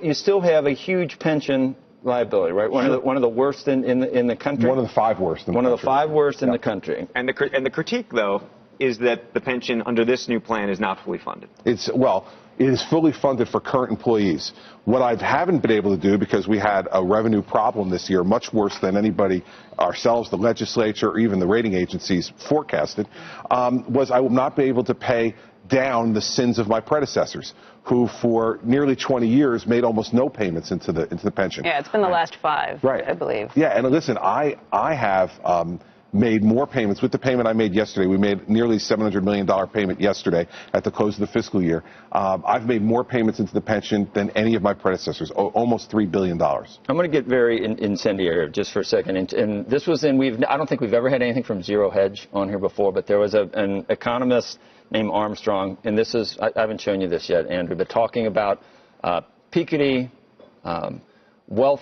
You still have a huge pension liability, right? One of the worst in the country. One of the 5 worst. One of the 5 worst in the country. And the critique, though, is that the pension under this new plan is not fully funded. It is fully funded for current employees. What I haven't been able to do, because we had a revenue problem this year, much worse than anybody, ourselves, the legislature, or even the rating agencies forecasted, was I will not be able to pay down the sins of my predecessors, who for nearly 20 years made almost no payments into the pension. Yeah, it's been the last 5, right. I believe. Yeah, and listen, I have made more payments. With the payment I made yesterday, we made nearly $700 million payment yesterday at the close of the fiscal year. I've made more payments into the pension than any of my predecessors, almost $3 billion. I'm going to get very incendiary just for a second. And this was I don't think we've ever had anything from Zero Hedge on here before, but there was an economist named Armstrong, and this is, I haven't shown you this yet, Andrew, but talking about Piketty, wealth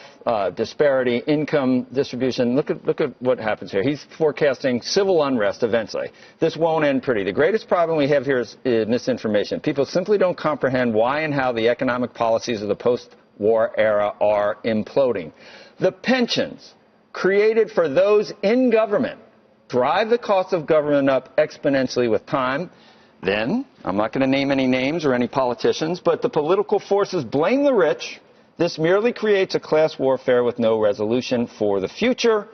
disparity, income distribution. Look at what happens here. He's forecasting civil unrest eventually. This won't end pretty. The greatest problem we have here is misinformation. People simply don't comprehend why and how the economic policies of the post-war era are imploding. The pensions created for those in government drive the cost of government up exponentially with time. Then, I'm not going to name any names or any politicians, but the political forces blame the rich. This merely creates a class warfare with no resolution for the future.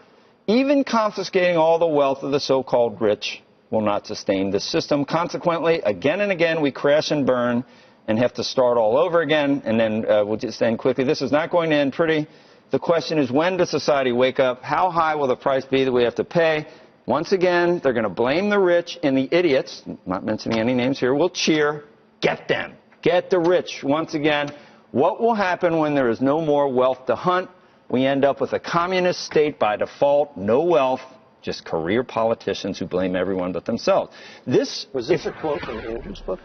Even confiscating all the wealth of the so-called rich will not sustain the system. Consequently, again and again, we crash and burn and have to start all over again. And then we'll just end quickly. This is not going to end pretty. The question is, when does society wake up? How high will the price be that we have to pay? Once again, they're going to blame the rich, and the idiots, not mentioning any names here, will cheer. Get them. Get the rich. Once again, what will happen when there is no more wealth to hunt? We end up with a communist state by default, no wealth, just career politicians who blame everyone but themselves. Was this a quote from Andrew's book?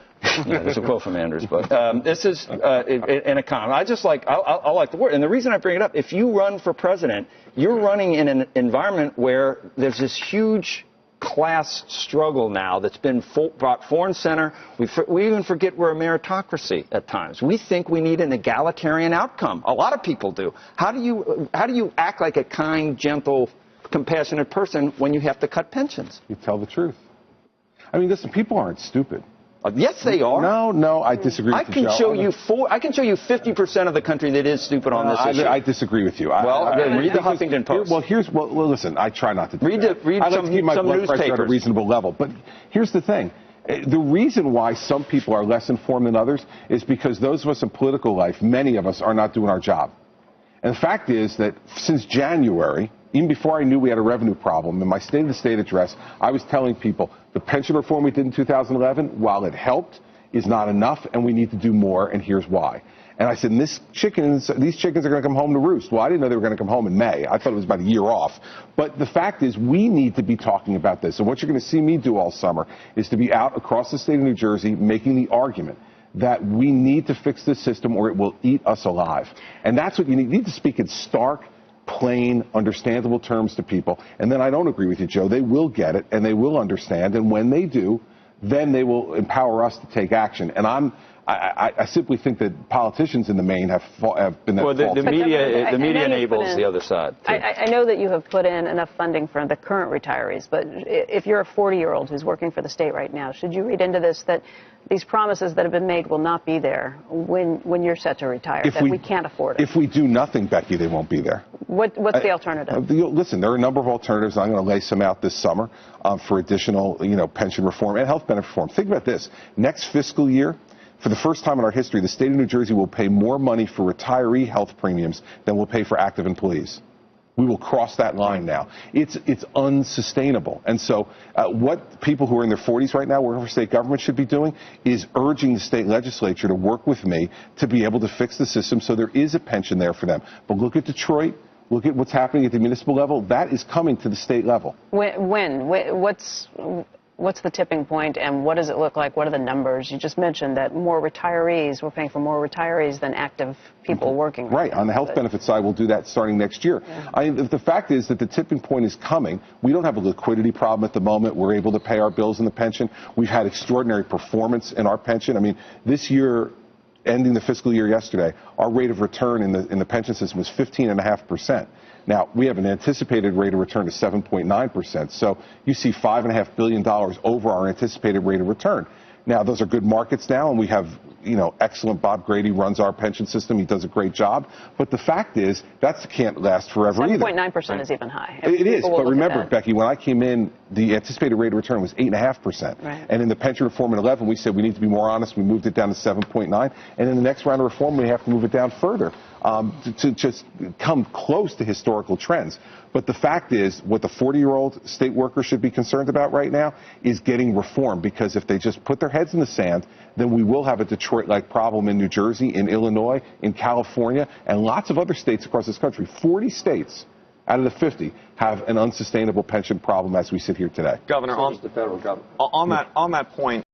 Yeah, there's a quote from Andrew's book. This is an economist. I like the word. And the reason I bring it up, if you run for president, you're running in an environment where there's this huge class struggle now that's been brought front and center. We even forget we're a meritocracy at times. We think we need an egalitarian outcome. A lot of people do. How do you act like a kind, gentle, compassionate person when you have to cut pensions? You tell the truth. I mean, listen, people aren't stupid. Yes, they are. No, I disagree with you, Joe. I can show you 50% of the country that is stupid on this issue. I disagree with you. Then read the Huffington Post. Listen, I try not to do that. I like to keep my blood pressure at a reasonable level. But here's the thing. The reason why some people are less informed than others is because those of us in political life, many of us, are not doing our job. And the fact is that since January, even before I knew we had a revenue problem, in my State of the State address, I was telling people the pension reform we did in 2011, while it helped, is not enough, and we need to do more, and here's why. And I said, these chickens are going to come home to roost. Well, I didn't know they were going to come home in May. I thought it was about a year off. But the fact is, we need to be talking about this. And what you're going to see me do all summer is to be out across the state of New Jersey making the argument that we need to fix this system or it will eat us alive. And that's what you need. You need to speak in stark, plain, understandable terms to people. And then I don't agree with you, Joe. They will get it and they will understand. And when they do, then they will empower us to take action. And I simply think that politicians in the main have been well, the media enables the other side. I know that you have put in enough funding for the current retirees, but if you're a 40-year-old who's working for the state right now, should you read into this that these promises that have been made will not be there when you're set to retire, we can't afford it? If we do nothing, Becky, they won't be there. What's the alternative? Listen, there are a number of alternatives. I'm going to lay some out this summer for additional, pension reform and health benefit reform. Think about this. Next fiscal year, for the first time in our history, the state of New Jersey will pay more money for retiree health premiums than we'll pay for active employees. We will cross that line now. It's unsustainable. And so what people who are in their 40s right now working for state government should be doing is urging the state legislature to work with me to be able to fix the system so there is a pension there for them. But look at Detroit. Look at what's happening at the municipal level. That is coming to the state level. What's the tipping point, and what does it look like? What are the numbers? You just mentioned that we're paying for more retirees than active people working. Right. On the health benefit side, we'll do that starting next year. Yeah. The fact is that the tipping point is coming. We don't have a liquidity problem at the moment. We're able to pay our bills in the pension. We've had extraordinary performance in our pension. I mean, this year, ending the fiscal year yesterday, our rate of return in the pension system was 15.5%. Now, we have an anticipated rate of return of 7.9%. So you see $5.5 billion over our anticipated rate of return. Now, those are good markets now, and we have, excellent Bob Grady runs our pension system. He does a great job. But the fact is, that can't last forever either. 7.9% is even high. It is, but remember, Becky, when I came in, the anticipated rate of return was 8.5%. Right. And in the pension reform in 11, we said we need to be more honest. We moved it down to 7.9. And in the next round of reform, we have to move it down further to just come close to historical trends. But the fact is, what the 40-year-old state worker should be concerned about right now is getting reform, because if they just put their heads in the sand, then we will have a Detroit-like problem in New Jersey, in Illinois, in California, and lots of other states across this country. 40 states out of the 50 have an unsustainable pension problem as we sit here today. Governor, So does the federal government. on that point,